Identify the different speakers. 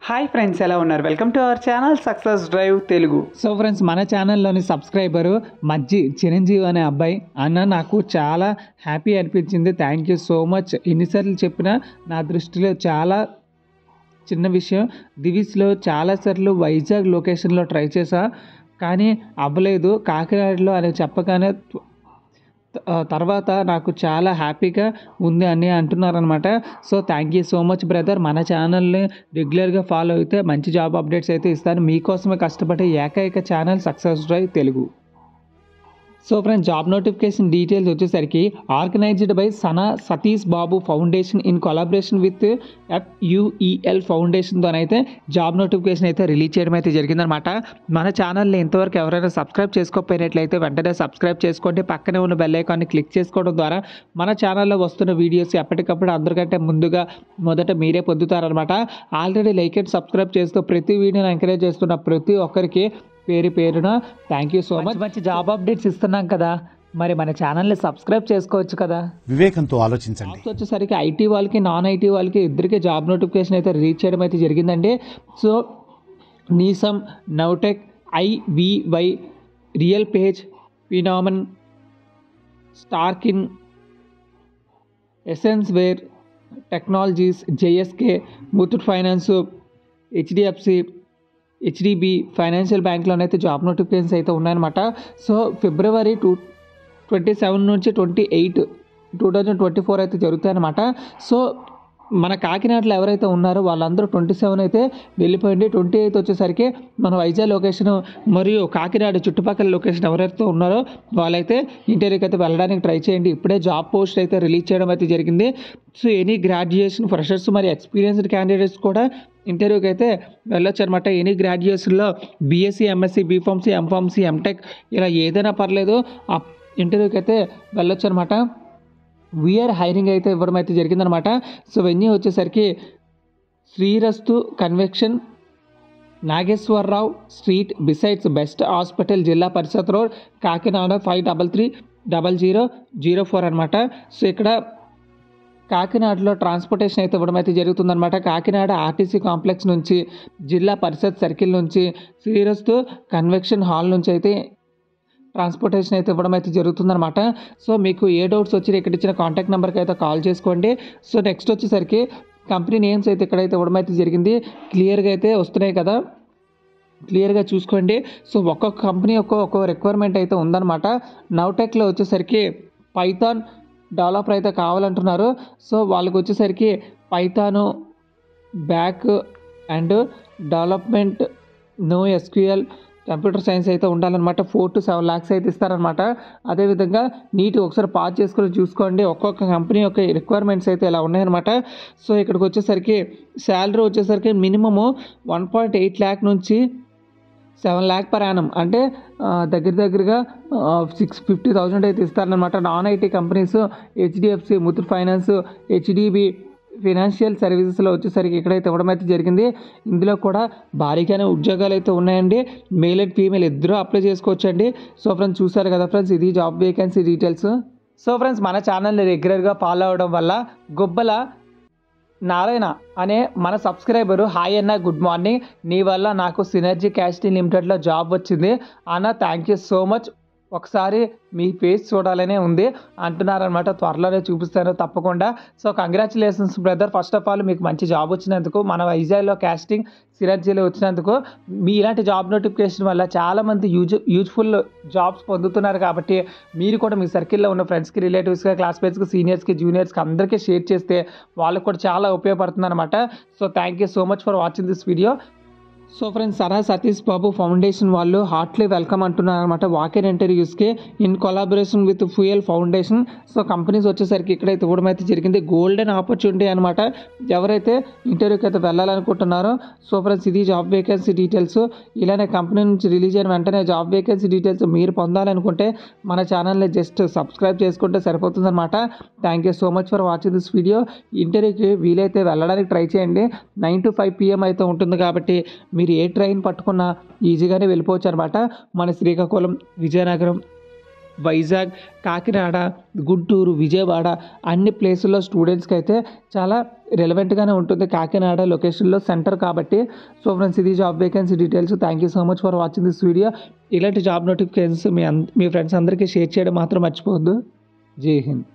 Speaker 1: Hi friends, ఎలా ఉన్నారు? Welcome to our channel success drive Telugu.
Speaker 2: So friends, మన ఛానల్లోని subscriber మజ్జి చిరంజీవి అనే అబ్బాయి అన్న నాకు చాలా హ్యాపీ అనిపించింది. Thank you so much. ఎన్నిసార్లు చెప్పినా నా దృష్టిలో చాలా చిన్న విషయం. దివిస్లో చాలాసార్లు వైజాగ్ లొకేషన్లో ట్రై చేశా, కానీ అవ్వలేదు. కాకినాడలో అని చెప్పగానే తర్వాత నాకు చాలా హ్యాపీగా ఉంది అని అంటున్నారనమాట. So thank you so much brother. మన ఛానల్ని రెగ్యులర్గా ఫాలో అయితే మంచి జాబ్ అప్డేట్స్ అయితే ఇస్తాను. మీకోసమే కష్టపడే ఏకైక channel success drive Telugu. So friends, job notification details వచ్చేసరికి organised by Satish Babu foundation in collaboration with FUEL ఫౌండేషన్తోనైతే జాబ్ నోటిఫికేషన్ అయితే రిలీజ్ చేయడం అయితే జరిగిందనమాట. మన ఛానల్ని ఇంతవరకు ఎవరైనా సబ్స్క్రైబ్ చేసుకోకపోయినట్లయితే వెంటనే సబ్స్క్రైబ్ చేసుకోండి. పక్కనే ఉన్న బెల్ ఐకాన్ని క్లిక్ చేసుకోవడం ద్వారా మన ఛానల్లో వస్తున్న వీడియోస్ ఎప్పటికప్పుడు అందరికంటే మొదట మీరే పొందుతారనమాట. ఆల్రెడీ లైక్ అండ్ సబ్స్క్రైబ్ చేస్తూ ప్రతి వీడియోని ఎంకరేజ్ చేస్తున్న ప్రతి ఒక్కరికి పేరున థ్యాంక్ యూ సో మచ్. మంచి జాబ్ అప్డేట్స్ ఇస్తున్నాం కదా, మరి మన ఛానల్ని సబ్స్క్రైబ్ చేసుకోవచ్చు కదా.
Speaker 3: వివేకంతో ఆలోచించండి.
Speaker 2: జాబ్స్ వచ్చేసరికి ఐటీ వాళ్ళకి నాన్ ఐటీ వాళ్ళకి ఇద్దరికి జాబ్ నోటిఫికేషన్ అయితే రిలీజ్ చేయడం అయితే జరిగిందండి. సో నీసమ్, నౌటెక్, IVY, రియల్ పేజ్, ఫినామన్, స్టార్కిన్, Essence Ware Technologies, JSK, Muthoot finance, HDFC, HDB financial బ్యాంక్లోనైతే జాబ్ నోటిఫికేషన్స్ అయితే ఉన్నాయన్నమాట. సో ఫిబ్రవరి 27 నుంచి 28, 2024 అయితే జరుగుతాయన్నమాట. సో మన కాకినాడలో ఎవరైతే ఉన్నారో వాళ్ళందరూ 27 అయితే వెళ్ళిపోయింది. 28 వచ్చేసరికి మన వైజాగ్ లొకేషన్ మరియు కాకినాడ చుట్టుపక్కల లొకేషన్ ఎవరైతే ఉన్నారో వాళ్ళైతే ఇంటర్వ్యూకి అయితే వెళ్ళడానికి ట్రై చేయండి. ఇప్పుడే జాబ్ పోస్ట్ అయితే రిలీజ్ చేయడం అయితే జరిగింది. సో ఎనీ గ్రాడ్యుయేషన్ ఫ్రెషర్స్ మరి ఎక్స్పీరియన్స్డ్ క్యాండిడేట్స్ కూడా ఇంటర్వ్యూకి అయితే వెళ్ళొచ్చు అనమాట. ఎనీ గ్రాడ్యుయేషన్లో BSc, MSc, BPharmacy, MPharmacy, MTech ఇలా ఏదైనా పర్లేదు, ఆ ఇంటర్వ్యూకి అయితే వెళ్ళొచ్చు అనమాట. వీఆర్ హైరింగ్ అయితే ఇవ్వడం అయితే జరిగిందనమాట. సో వెన్యూ వచ్చేసరికి Srirastu convention, Nageswararao street, besides best hospital, zilla parishad road, Kakinada 533004 అనమాట. సో ఇక్కడ కాకినాడలో ట్రాన్స్పోర్టేషన్ అయితే ఇవ్వడం అయితే జరుగుతుందన్నమాట. కాకినాడ RTC కాంప్లెక్స్ నుంచి, జిల్లా పరిషత్ సర్కిల్ నుంచి, శ్రీరస్తు కన్వెన్షన్ హాల్ నుంచి అయితే ట్రాన్స్పోర్టేషన్ అయితే ఇవ్వడం అయితే జరుగుతుందన్నమాట. సో మీకు ఏ డౌట్స్ వచ్చి ఇక్కడ ఇచ్చిన కాంటాక్ట్ నెంబర్కి అయితే కాల్ చేసుకోండి. సో నెక్స్ట్ వచ్చేసరికి కంపెనీ నేమ్స్ అయితే ఇక్కడైతే ఇవ్వడం అయితే జరిగింది. క్లియర్గా అయితే వస్తున్నాయి కదా, క్లియర్గా చూసుకోండి. సో ఒక్కొక్క కంపెనీ ఒక్కొక్క రిక్వైర్మెంట్ అయితే ఉందన్నమాట. నౌటెక్లో వచ్చేసరికి పైథాన్ డెవలపర్ అయితే కావాలంటున్నారు. సో వాళ్ళకి వచ్చేసరికి Python back and development, NoSQL, computer science అయితే ఉండాలన్నమాట. 4 to 7 lakhs అయితే ఇస్తారనమాట. అదేవిధంగా నీట్గా ఒకసారి పాస్ చేసుకొని చూసుకోండి. ఒక్కొక్క కంపెనీ యొక్క రిక్వైర్మెంట్స్ అయితే ఇలా ఉన్నాయన్నమాట. సో ఇక్కడికి వచ్చేసరికి శాలరీ వచ్చేసరికి మినిమము 1.8 lakh నుంచి 7 lakh per annum, అంటే దగ్గరగా 650,000 అయితే ఇస్తారనమాట. Non IT companies HDFC, Muthoot finance, HDB financial సర్వీసెస్లో వచ్చేసరికి ఇక్కడైతే ఇవ్వడం అయితే జరిగింది. ఇందులో కూడా భారీగానే ఉద్యోగాలు అయితే ఉన్నాయండి. మేల్ అండ్ ఫీమేల్ ఇద్దరు అప్లై చేసుకోవచ్చండి. సో ఫ్రెండ్స్, చూసారు కదా ఫ్రెండ్స్, ఇది job vacancy details. So friends, మన ఛానల్ని రెగ్యులర్గా ఫాలో అవ్వడం వల్ల గుబ్బల నారాయణ అనే మన సబ్స్క్రైబరు, హాయ్ అన్న, గుడ్ మార్నింగ్, నీ వల్ల నాకు సినర్జీ క్యాస్టింగ్ లిమిటెడ్లో జాబ్ వచ్చింది అన్న, థ్యాంక్ యూ సో మచ్, ఒకసారి మీ ఫేస్ చూడాలనే ఉంది అంటున్నారనమాట. త్వరలోనే చూపిస్తాను తప్పకుండా. So congratulations brother, first of all మీకు మంచి జాబ్ వచ్చినందుకు, మన వైజాగ్లో క్యాస్టింగ్ సినర్జీలో వచ్చినందుకు. మీ ఇలాంటి జాబ్ నోటిఫికేషన్ వల్ల చాలామంది యూజ్ఫుల్ జాబ్స్ పొందుతున్నారు. కాబట్టి మీరు కూడా మీ సర్కిల్లో ఉన్న ఫ్రెండ్స్కి, రిలేటివ్స్కి, క్లాస్మేట్స్కి, సీనియర్స్కి, జూనియర్స్కి అందరికీ షేర్ చేస్తే వాళ్ళకు కూడా చాలా ఉపయోగపడుతుంది అనమాట. So thank you so much for watching this video. So friends, Satish Babu foundation వాళ్ళు హార్ట్లీ వెల్కమ్ అంటున్నారు అనమాట వాకిన్ ఇంటర్వ్యూస్కి in collaboration with FUEL foundation. So companies వచ్చేసరికి ఇక్కడైతే ఇవ్వడం అయితే జరిగింది. గోల్డెన్ ఆపర్చునిటీ అనమాట ఎవరైతే ఇంటర్వ్యూకి అయితే వెళ్ళాలనుకుంటున్నారో. సో ఫ్రెండ్స్, ఇది జాబ్ వేకెన్సీ డీటెయిల్స్. ఇలానే కంపెనీ నుంచి రిలీజ్ అయిన వెంటనే జాబ్ వేకెన్సీ డీటెయిల్స్ మీరు పొందాలనుకుంటే మన ఛానల్ని జస్ట్ సబ్స్క్రైబ్ చేసుకుంటే సరిపోతుంది అనమాట. Thank you so much for watching this video. ఇంటర్వ్యూకి వీలైతే వెళ్ళడానికి ట్రై చేయండి. 9 to 5 PM అయితే ఉంటుంది కాబట్టి మీరు ఏ ట్రైన్ పట్టుకున్నా ఈజీగానే వెళ్ళిపోవచ్చు అనమాట. మన శ్రీకాకుళం, విజయనగరం, వైజాగ్, కాకినాడ, గుంటూరు, విజయవాడ అన్ని ప్లేసుల్లో స్టూడెంట్స్కి అయితే చాలా రిలవెంట్గానే ఉంటుంది. కాకినాడ లొకేషన్లో సెంటర్ కాబట్టి. సో ఫ్రెండ్స్, ఇది job vacancy details. Thank you so much for watching this video. ఇలాంటి జాబ్ నోటిఫికేషన్స్ మీ ఫ్రెండ్స్ అందరికీ షేర్ చేయడం మాత్రం మర్చిపోవద్దు. జై హింద్.